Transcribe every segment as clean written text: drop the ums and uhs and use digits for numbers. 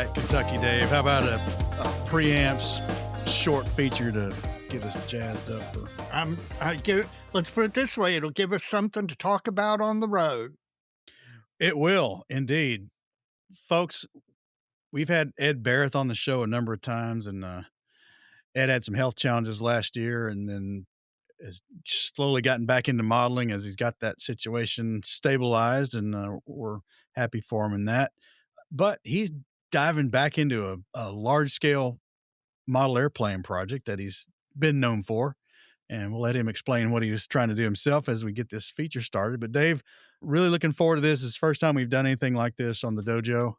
right, Kentucky Dave. How about a preamps short feature to get us jazzed up for? Let's put it this way: it'll give us something to talk about on the road. It will indeed, folks. We've had Ed Bareth on the show a number of times, and Ed had some health challenges last year, and then has slowly gotten back into modeling as he's got that situation stabilized, and we're happy for him in that. But he's diving back into a large scale model airplane project that he's been known for. And we'll let him explain what he was trying to do himself as we get this feature started. But Dave, really looking forward to this. It's the first time we've done anything like this on the Dojo.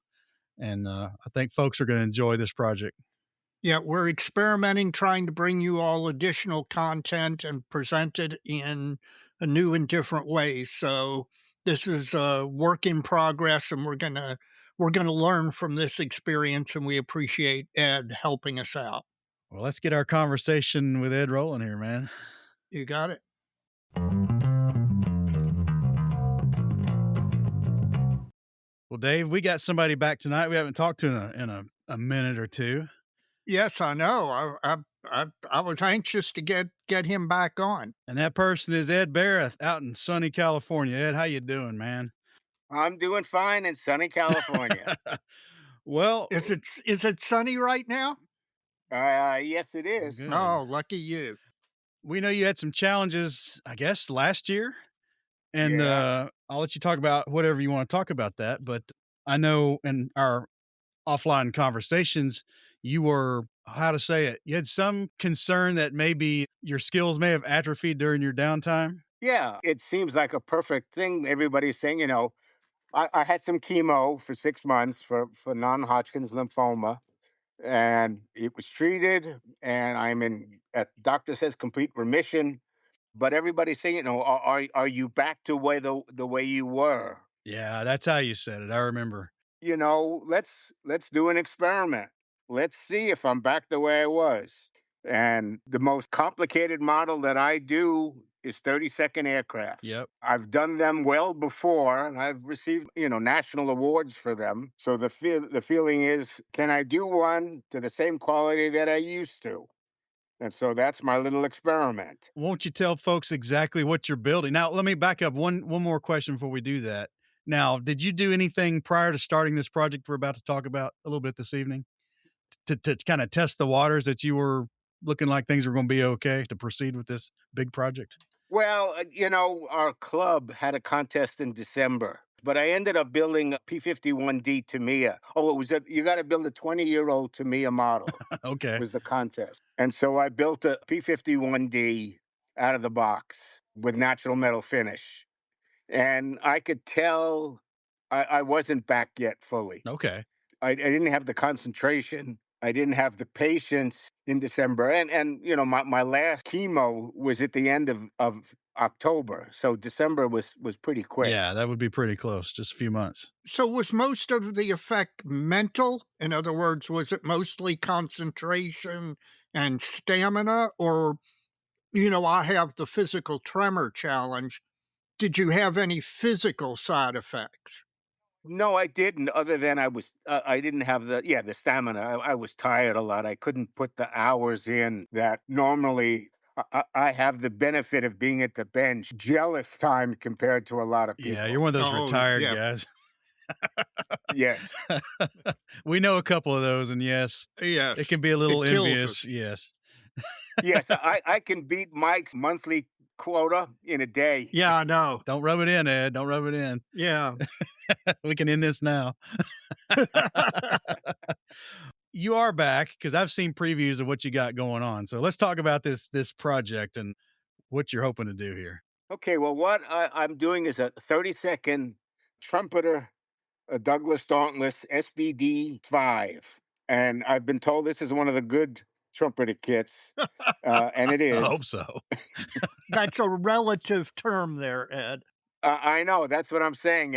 And I think folks are going to enjoy this project. Yeah, we're experimenting, trying to bring you all additional content and present it in a new and different ways. So this is a work in progress, and we're gonna learn from this experience, and we appreciate Ed helping us out. Well, let's get our conversation with Ed rolling here, man. You got it. Well, Dave, we got somebody back tonight we haven't talked to in a minute or two. Yes, I know. I was anxious to get him back on. And that person is Ed Bareth out in sunny California. Ed, how you doing, man? I'm doing fine in sunny California. Well, Is it sunny right now? Yes, it is. good. Oh, lucky you. We know you had some challenges, I guess, last year. And Yeah. I'll let you talk about whatever you want to talk about that. But I know in our offline conversations, you were, how to say it, you had some concern that maybe your skills may have atrophied during your downtime. Yeah, it seems like a perfect thing. Everybody's saying, I had some chemo for 6 months for non-Hodgkin's lymphoma, and it was treated, and I'm in, doctor says complete remission. But everybody's saying, are you back to the way you were? Yeah, that's how you said it. I remember. Let's do an experiment. Let's see if I'm back the way I was. And the most complicated model that I do is 30-second aircraft. Yep. I've done them well before, and I've received, national awards for them. So the feeling is, can I do one to the same quality that I used to? And so that's my little experiment. Won't you tell folks exactly what you're building? Now, let me back up one more question before we do that. Now, did you do anything prior to starting this project we're about to talk about a little bit this evening to kind of test the waters that you were looking like things were going to be okay to proceed with this big project? Well, our club had a contest in December, but I ended up building a P-51D Tamiya. Oh, you got to build a 20-year-old Tamiya model Okay. was the contest. And so I built a P-51D out of the box with natural metal finish. And I could tell I wasn't back yet fully. Okay. I didn't have the concentration. I didn't have the patience in December. And my last chemo was at the end of October. So December was pretty quick. Yeah, that would be pretty close. Just a few months. So was most of the effect mental? In other words, was it mostly concentration and stamina? Or, I have the physical tremor challenge. Did you have any physical side effects? No, I didn't. Other than I didn't have the stamina. I was tired a lot. I couldn't put the hours in that normally. I have the benefit of being at the bench, jealous time compared to a lot of Yeah, people. you're one of those Oh, retired yeah. guys. Yes. We know a couple of those, and yes, Yes. it can be a little It kills envious. us. Yes. Yes, I can beat Mike's monthly quota in a day. Yeah, I know. Don't rub it in, Ed. Don't rub it in. Yeah. We can end this now. You are back because I've seen previews of what you got going on. So let's talk about this project and what you're hoping to do here. Okay, well, what I'm doing is a 30-second Trumpeter Douglas Dauntless SBD-5. And I've been told this is one of the good trumpeter kits, and it I is. hope so. That's a relative term there, Ed. I know, that's what I'm saying.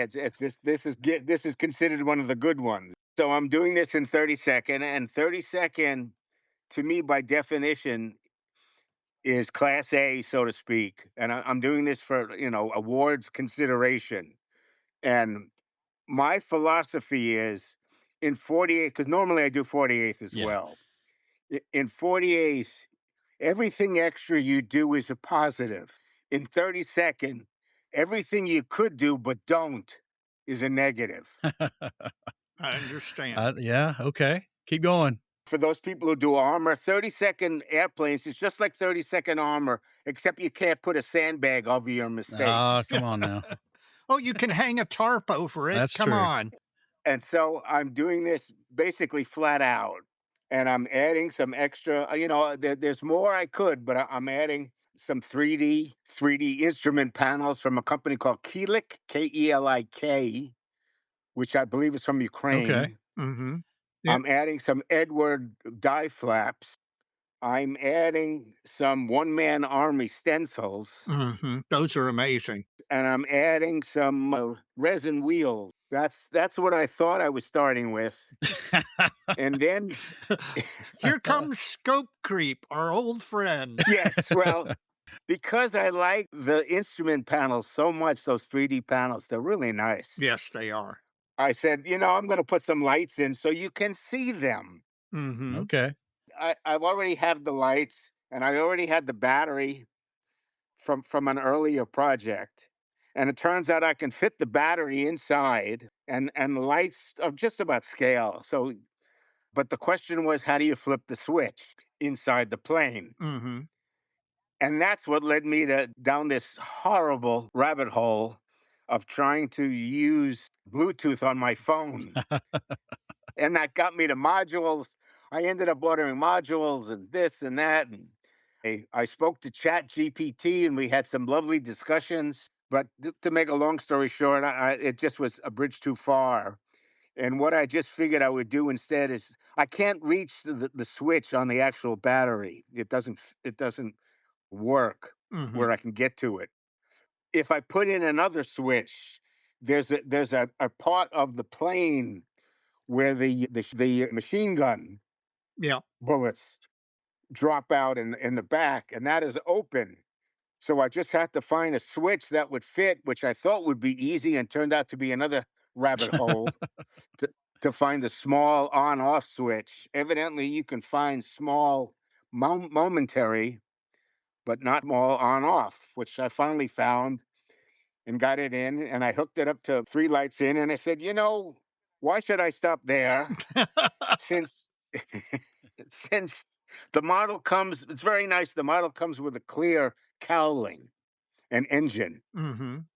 This is considered one of the good ones. So I'm doing this in 30-second, and 30-second, to me, by definition, is Class A, so to speak. And I'm doing this for awards consideration. And my philosophy is, in 48, because normally I do 48th as Yeah. well. In 48th, everything extra you do is a positive. In 32nd, everything you could do but don't is a negative. I understand. Yeah, okay. Keep going. For those people who do armor, 32nd airplanes is just like 32nd armor, except you can't put a sandbag over your Ah, mistakes. come on now. Oh, you can hang a tarp over it. That's Come true. on. And so I'm doing this basically flat out. And I'm adding some extra, there's more I could, but I'm adding some 3D instrument panels from a company called Kelik, Kelik, which I believe is from Okay. Ukraine. Mhm. Yeah. I'm adding some Eduard die flaps. I'm adding some one man army stencils, Mhm. Those are amazing. and I'm adding some resin wheels. That's what I thought I was starting with. And then, Here comes scope creep, our old friend. yes, well, because I like the instrument panels so much, those 3D panels, they're really nice. Yes, they are. I said, I'm going to put some lights in so you can see them. Mhm. Okay. I've already have the lights, and I already had the battery from an earlier project. And it turns out I can fit the battery inside, and the lights are just about scale. So, but the question was, how do you flip the switch inside the plane? Mhm. And that's what led me to down this horrible rabbit hole of trying to use Bluetooth on my phone. And that got me to modules. I ended up ordering modules and this and that. And I spoke to Chat GPT and we had some lovely discussions. But to make a long story short, it just was a bridge too far. And what I just figured I would do instead is I can't reach the switch on the actual battery. It doesn't work Mhm. where I can get to it. If I put in another switch, there's a part of the plane where the machine gun Yeah. bullets drop out in the back, and that is open. So I just had to find a switch that would fit, which I thought would be easy, and turned out to be another rabbit hole to to find the small on-off switch. Evidently, you can find small momentary, but not small on-off, which I finally found and got it in, and I hooked it up to 3 lights in, and I said, why should I stop there since since the model comes it's very nice, the model comes with a clear cowling and engine. Mhm.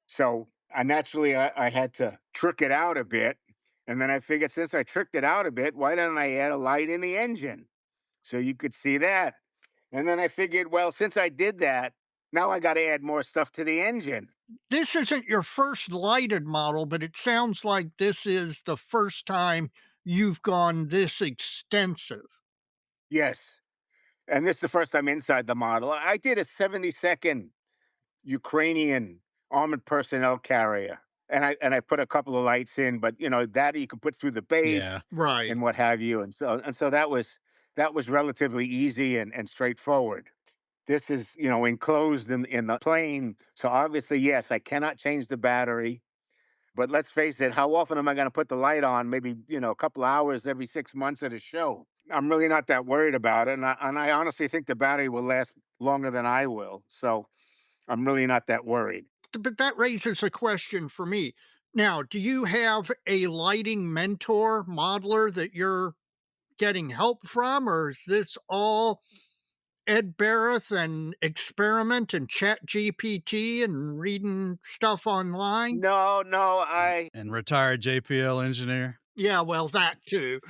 So, I had to trick it out a bit, and then I figured since I tricked it out a bit, why don't I add a light in the engine so you could see that? And then I figured, well, since I did that, now I gotta add more stuff to the engine. This isn't your first lighted model, but it sounds like this is the first time you've gone this extensive. Yes. And this is the first time inside the model. I did a 72nd Ukrainian armored personnel carrier. And I put a couple of lights in, but that you can put through the Yeah. base Right. and what have you. And so that was relatively easy and straightforward. This is, enclosed in the plane. So obviously, yes, I cannot change the battery. But let's face it, how often am I going to put the light on? Maybe, a couple hours every 6 months at a show. I'm really not that worried about it. And I honestly think the battery will last longer than I will. So I'm really not that worried. But that raises a question for me. Now, do you have a lighting mentor modeler that you're getting help from, or is this all Ed Bareth and experiment and chat GPT and reading stuff online? No, no, And retired JPL engineer. Yeah, well, that too.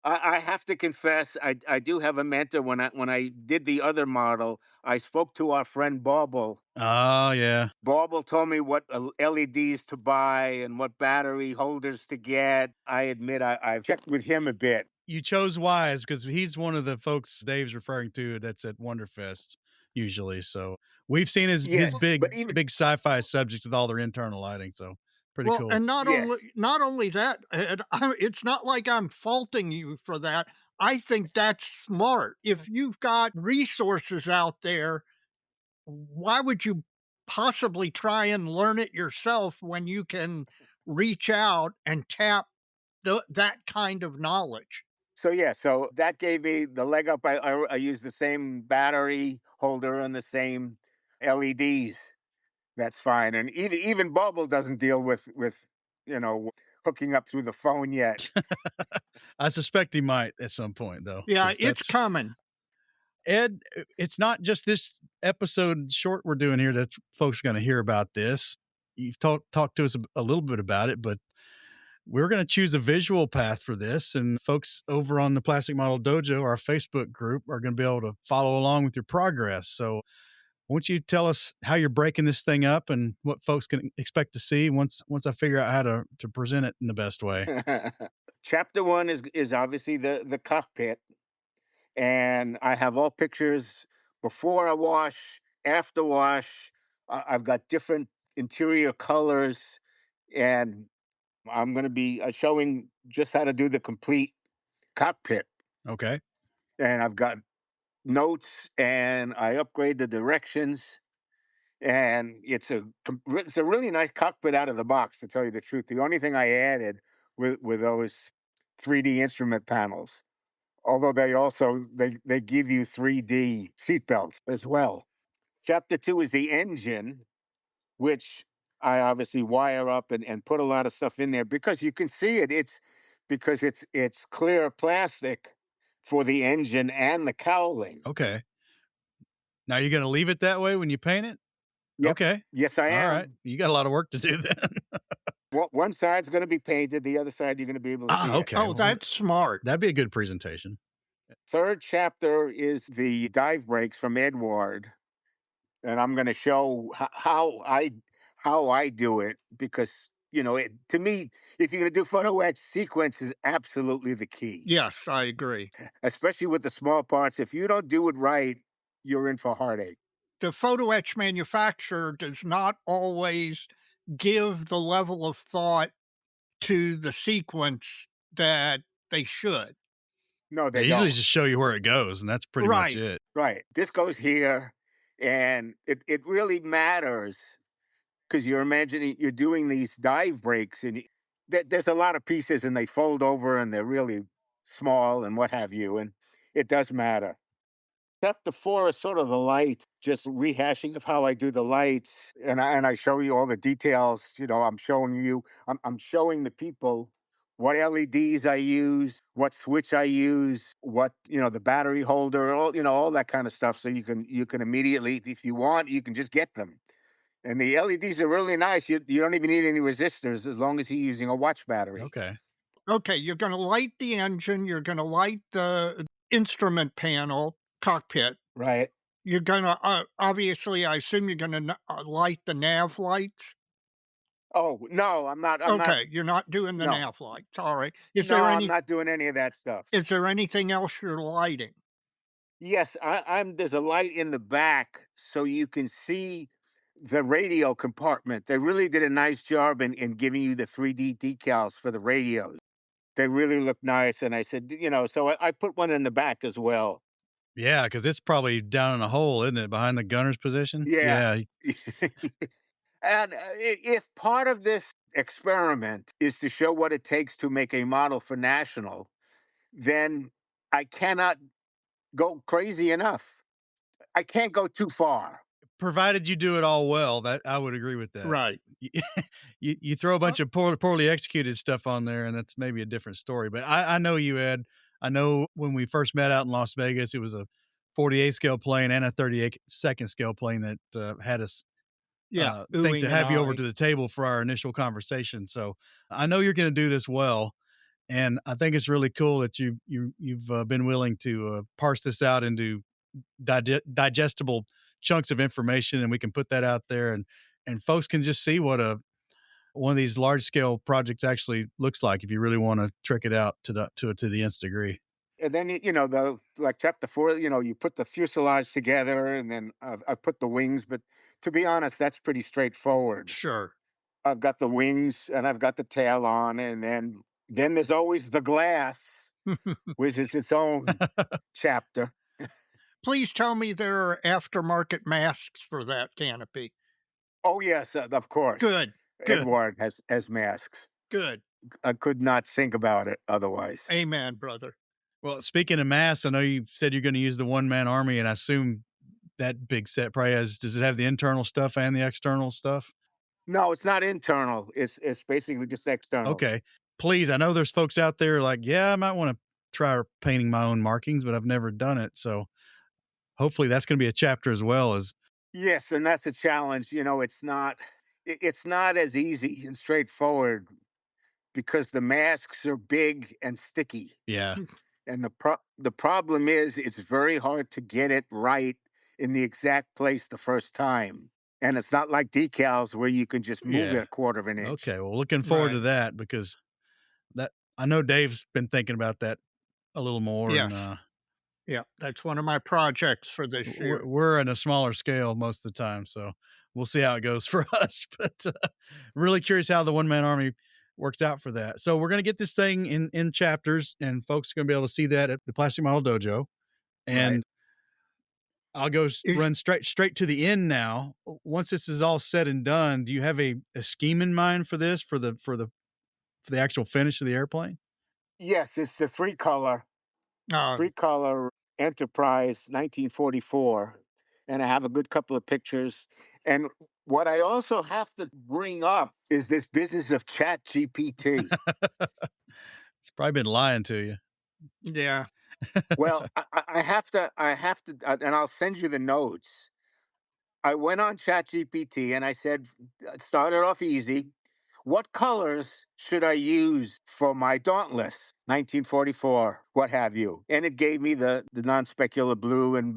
I have to confess, I do have a mentor. When I did the other model, I spoke to our friend Bauble. Oh, yeah. Bauble told me what LEDs to buy and what battery holders to get. I admit I've checked with him a bit. You chose wise because he's one of the folks Dave's referring to that's at Wonderfest usually. So we've seen his Yes, big but even big sci-fi subject with all their internal lighting. So pretty Well, cool. and not only yes, not only that, Ed, it's not like I'm faulting you for that. I think that's smart. If you've got resources out there, why would you possibly try and learn it yourself when you can reach out and tap that kind of knowledge. So yeah, so that gave me the leg up. I use the same battery holder and the same LEDs. That's fine. And even Bubble doesn't deal with hooking up through the phone yet. I suspect he might at some point, though, Yeah, because it's that's coming. Ed. It's not just this episode short we're doing here that folks are going to hear about this. You've talked to us a little bit about it, but we're going to choose a visual path for this. And folks over on the Plastic Model Dojo, our Facebook group, are going to be able to follow along with your progress. So, won't you tell us how you're breaking this thing up and what folks can expect to see once I figure out how to present it in the best way? Chapter one is obviously the cockpit, and I have all pictures before I wash, after wash. I've got different interior colors, and I'm going to be showing just how to do the complete cockpit. Okay. And I've got notes, and I upgrade the directions. And it's a really nice cockpit out of the box, to tell you the truth. The only thing I added with those 3D instrument panels, although they give you 3D seatbelts as well. Chapter two is the engine, which I obviously wire up and put a lot of stuff in there because you can see it. It's because it's clear plastic for the engine and the cowling. Okay. Now you're going to leave it that way when you paint it? Yep. Okay. Yes, I All right. am. You got a lot of work to do then. One side's going to be painted, the other side you're going to be able to see it. Okay. Oh, Well, that's smart. that'd be a good presentation. Third chapter is the dive brakes from Eduard, and I'm going to show how I do it because to me, if you're going to do photo etch, sequence is absolutely the key, Yes, I agree. especially with the small parts. If you don't do it right, you're in for heartache. The photo etch manufacturer does not always give the level of thought to the sequence that they should. No, They they usually don't. just show you where it goes, and that's pretty much Right. it. Right. This goes here, and it really matters because you're imagining you're doing these dive breaks, and there's a lot of pieces, and they fold over, and they're really small, and what have you, and it does matter. Chapter four is sort of the lights, just rehashing of how I do the lights, and I show you all the details. I'm showing the people what LEDs I use, what switch I use, what the battery holder, all that kind of stuff. So you can immediately, if you want, you can just get them. And the LEDs are really nice. You don't even need any resistors as long as you're using a watch battery. Okay. Okay, you're going to light the engine, you're going to light the instrument panel, cockpit. Right. You're going to obviously, I assume you're going to light the nav lights. Oh no, I'm not. I'm not. Okay, you're not doing the No, nav lights. All right. no, I'm not doing any of that stuff. Is there anything else you're lighting? Yes, I'm. There's a light in the back, so you can see the radio compartment. They really did a nice job in giving you the 3D decals for the radios. They really look nice, and I said, so I put one in the back as well. Yeah, because it's probably down in a hole, isn't it, behind the gunner's position? Yeah, Yeah. and if part of this experiment is to show what it takes to make a model for national, then I cannot go crazy enough. I can't go too far. Provided you do it all well, that I would agree with that. Right. You you throw a bunch of poorly executed stuff on there, and that's maybe a different story. But I know you, Ed. I know when we first met out in Las Vegas, it was a 48 scale plane and a 38 scale plane that had us Yeah. think to Oohing and have you over ahhing. to the table for our initial conversation. So I know you're going to do this well, and I think it's really cool that you've been willing to parse this out into digestible chunks of information, and we can put that out there, and folks can just see what a one of these large scale projects actually looks like if you really want to trick it out to the nth degree. And then the like chapter four, you put the fuselage together, and then I put the wings. But to be honest, that's pretty straightforward. Sure. I've got the wings and I've got the tail on, and then there's always the glass, which is its own chapter. Please tell me there are aftermarket masks for that canopy. Oh yes, of course. Good. Good. Eduard has masks. Good. I could not think about it otherwise. Amen, brother. Well, speaking of masks, I know you said you're gonna use the one-man army, and I assume that big set probably has does it have the internal stuff and the external stuff? No, it's not internal. It's basically just external. Okay. Please, I know there's folks out there like, "Yeah, I might wanna try painting my own markings, but I've never done it." So, hopefully that's gonna be a chapter as well as Yes, and that's a challenge. It's not as easy and straightforward because the masks are big and sticky. yeah. And the problem is it's very hard to get it right in the exact place the first time. And it's not like decals where you can just move it Yeah. a quarter of an inch. Okay, well, looking forward to Right. that because that I know Dave's been thinking about that a little more, and, Yes. Yeah, that's one of my projects for this we're year. we're in a smaller scale most of the time, so we'll see how it goes for us, but, really curious how the one-man army works out for that. So we're gonna get this thing in chapters, and folks are gonna be able to see that at the Plastic Model Dojo, Right. and I'll go Is run straight to the end now. Once this is all said and done, do you have a scheme in mind for this, for the actual finish of the airplane? Yes, it's the uh, three color Enterprise 1944, and I have a good couple of pictures. And what I also have to bring up is this business of Chat GPT. It's probably been lying to you. yeah, Well, I have to, and I'll send you the notes. I went on ChatGPT and I said, started off easy. What colors should I use for my Dauntless 1944, what have you? And it gave me the non specular blue and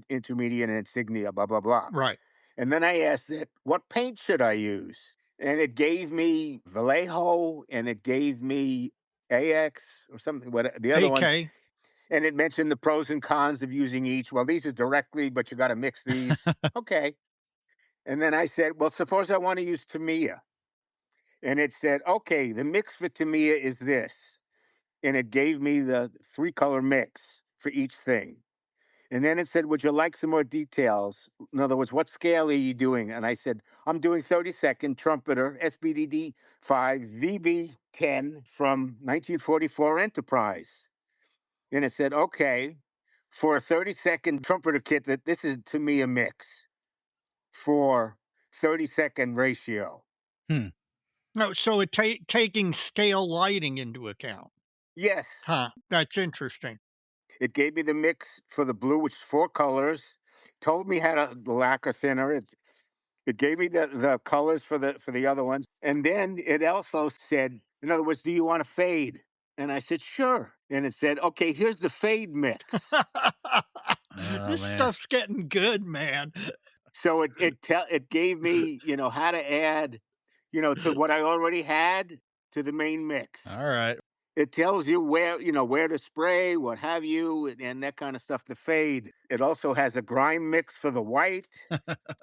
intermediate and insignia, blah, blah, blah. right. And then I asked it, what paint should I use? And it gave me Vallejo and it gave me AX or something, what the other one. AK. And it mentioned the pros and cons of using each. Well, these are directly, but you got to mix these. Okay. And then I said, well, suppose I want to use Tamiya. And it said, okay, the mix for Tamiya is this. And it gave me the three color mix for each thing. And then it said, would you like some more details? In other words, what scale are you doing? And I said, I'm doing 32nd Trumpeter SBD-5 VB10 from 1944 Enterprise. And it said, okay, for a 30-second trumpeter kit, that this is to me a mix for 30-second ratio. Hmm. No, so it taking scale lighting into account. Yes, Huh. That's interesting. it gave me the mix for the blue, which is four colors. Told me how to the lacquer thinner. It gave me the colors for the other ones, and then it also said, in other words, do you want to fade? And I said, sure. And it said, okay, here's the fade mix. Oh, This man. stuff's getting good, man. So it gave me, how to add, to what I already had to the main mix. All right. It tells you where to spray, what have you, and that kind of stuff to fade. It also has a grime mix for the white,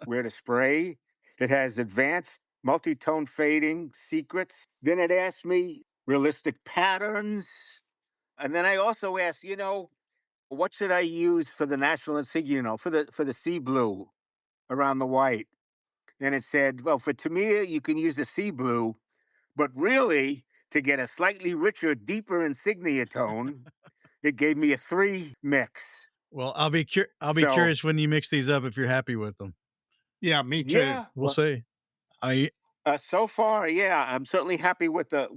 where to spray. It has advanced multi-tone fading secrets. Then it asked me realistic patterns. And then I also asked, what should I use for the national insignia, for the sea blue around the white? And it said, well, for Tamiya, you can use the sea blue, but really, to get a slightly richer, deeper insignia tone, it gave me a three mix. Well, I'll be So, curious when you mix these up if you're happy with them. Yeah, me too. yeah, We'll see. I so far, yeah, I'm certainly happy with the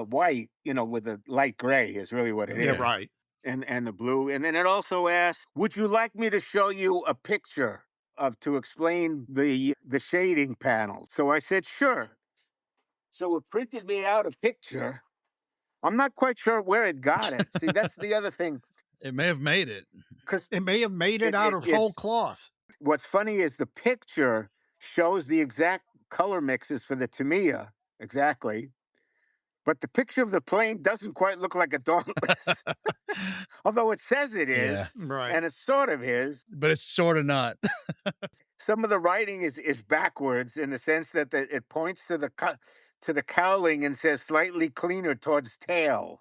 white, with the light gray is really what it Yeah, okay. is, right. and the blue. And then it also asked, would you like me to show you a picture of to explain the shading panel? So I said, sure. So it printed me out a picture. I'm not quite sure where it got it. See, that's the other thing, It may have made it. because It may have made it out of whole it's cloth. what's funny is the picture shows the exact color mixes for the Tamiya exactly, but the picture of the plane doesn't quite look like a Dauntless, although it says it Yeah, is, Right. and it sort of is. but it's sorta not. Some of the writing is backwards in the sense that it points to to the cowling and says slightly cleaner towards tail.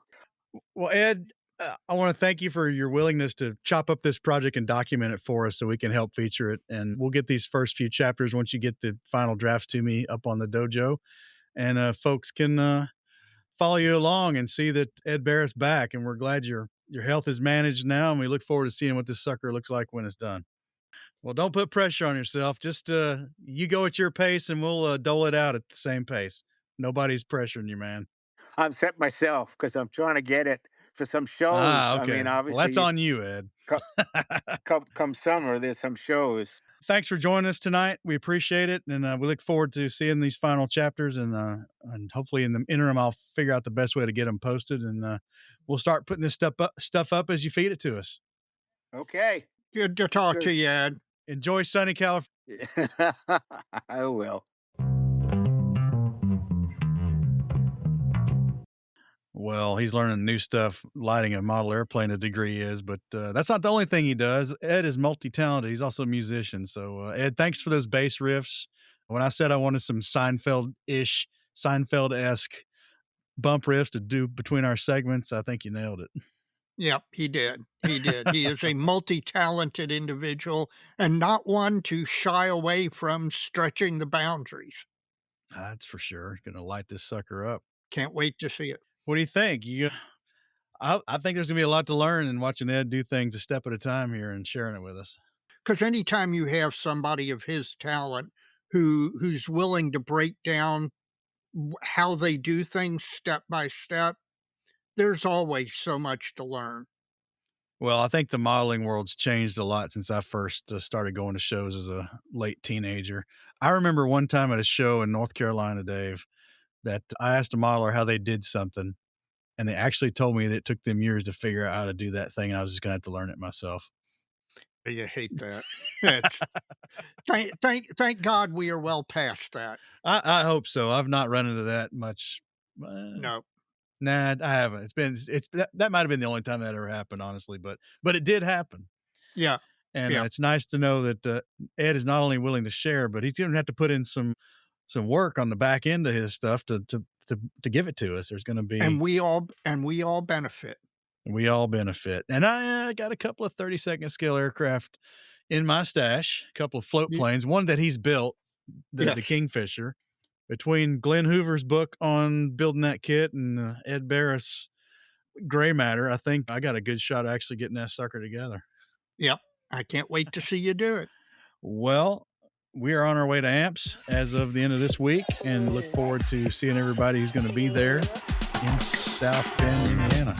Well, Ed, I wanna thank you for your willingness to chop up this project and document it for us so we can help feature it, and we'll get these first few chapters once you get the final drafts to me up on the dojo, and, folks can, follow you along and see that Ed Barrett's back, and we're glad your health is managed now, and we look forward to seeing what this sucker looks like when it's done. Well, don't put pressure on yourself. Just you go at your pace, and we'll dole it out at the same pace. Nobody's pressuring you, man. I'm set myself because I'm trying to get it for some shows. Ah, I mean, okay. Well, obviously, that's on you, Ed. come summer, there's some shows. Thanks for joining us tonight. We appreciate it, and we look forward to seeing these final chapters. And hopefully, in the interim, I'll figure out the best way to get them posted, and we'll start putting this stuff up as you feed it to us. Okay. Good to talk Good. to you, Ed. Enjoy sunny California. I will. Well, he's learning new stuff, lighting a model airplane a degree is, but that's not the only thing he does. Ed is multi-talented. He's also a musician. So, Ed, thanks for those bass riffs. When I said I wanted some Seinfeld-ish, Seinfeld-esque bump riffs to do between our segments, I think you nailed it. Yep, he did. He did. He is a multi-talented individual and not one to shy away from stretching the boundaries. That's for sure. Going to light this sucker up. Can't wait to see it. What do you think? I think there's going to be a lot to learn in watching Ed do things a step at a time here and sharing it with us. Because anytime you have somebody of his talent who's willing to break down how they do things step by step, there's always so much to learn. Well, I think the modeling world's changed a lot since I first started going to shows as a late teenager. I remember one time at a show in North Carolina, Dave, that I asked a modeler how they did something, and they actually told me that it took them years to figure out how to do that thing, and I was just going to have to learn it myself. You hate that. Thank God we are well past that. I hope so. I've not run into that much. No. Nah, I haven't. That might have been the only time that ever happened, honestly, but it did happen. Yeah. And Yeah. it's nice to know that Ed is not only willing to share, but he's going to have to put in some work on the back end of his stuff to give it to us. There's going to be, and we all benefit. We all benefit. And I got a couple of 30-second scale aircraft in my stash, a couple of float planes, one that he's built, the Kingfisher. Between Glenn Hoover's book on building that kit and Ed Barrett's gray matter, I think I got a good shot at actually getting that sucker together. Yep. I can't wait to see you do it. Well, we are on our way to AMPS as of the end of this week and look forward to seeing everybody who's going to be there in South Bend, Indiana.